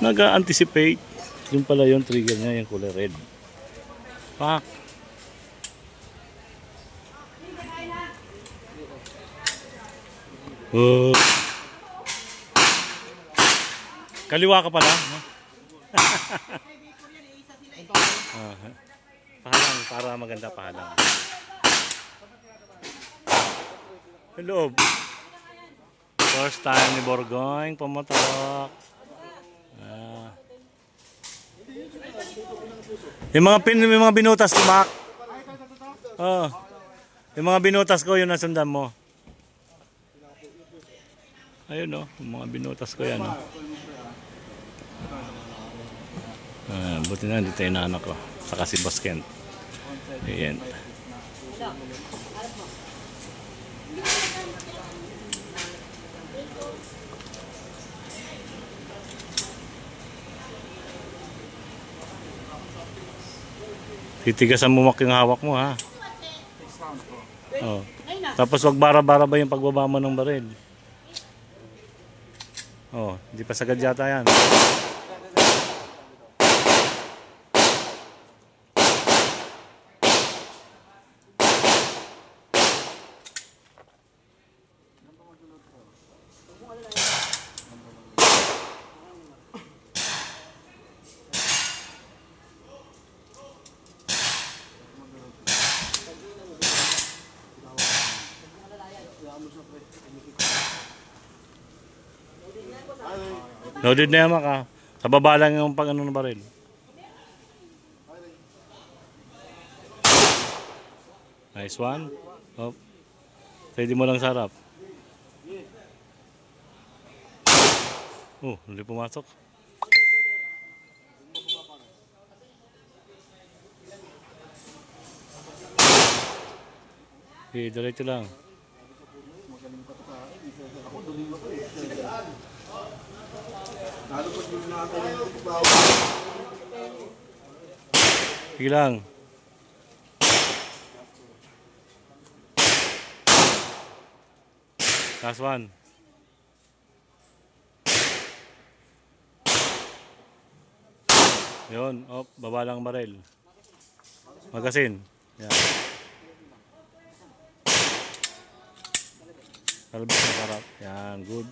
Nag-anticipate. Yung pala yung trigger niya, yung kulay red. Pak. Oh. Kaliwa ka pala. Pahalang, para maganda pahalang. Hello. First time ni Borgoing pumatok. Yung mga binutas ko, Mac. Oh. Yung mga binutas ko, yun nasundan mo. Ayun, oh. Yung mga binutas ko yan, oh. Buti na, dito yung anak ko. Saka si Boss Kent. Ayan. Titigasan mo yung hawak mo, ha. Oh. Tapos wag bara-bara ba yung pagbaba mo ng baril. Oh, hindi pa sagad yata yan. Loaded na yamak, ha. Sa baba lang yung pag ano ng baril. Nice one. Oh. Pwede mo lang sarap. Oh, hindi pumasok. Okay, diretso lang. Sige lang. Last one. Yun, oh, baba lang baril. Magasin. Yan. Talbos na sarap. Yan, good.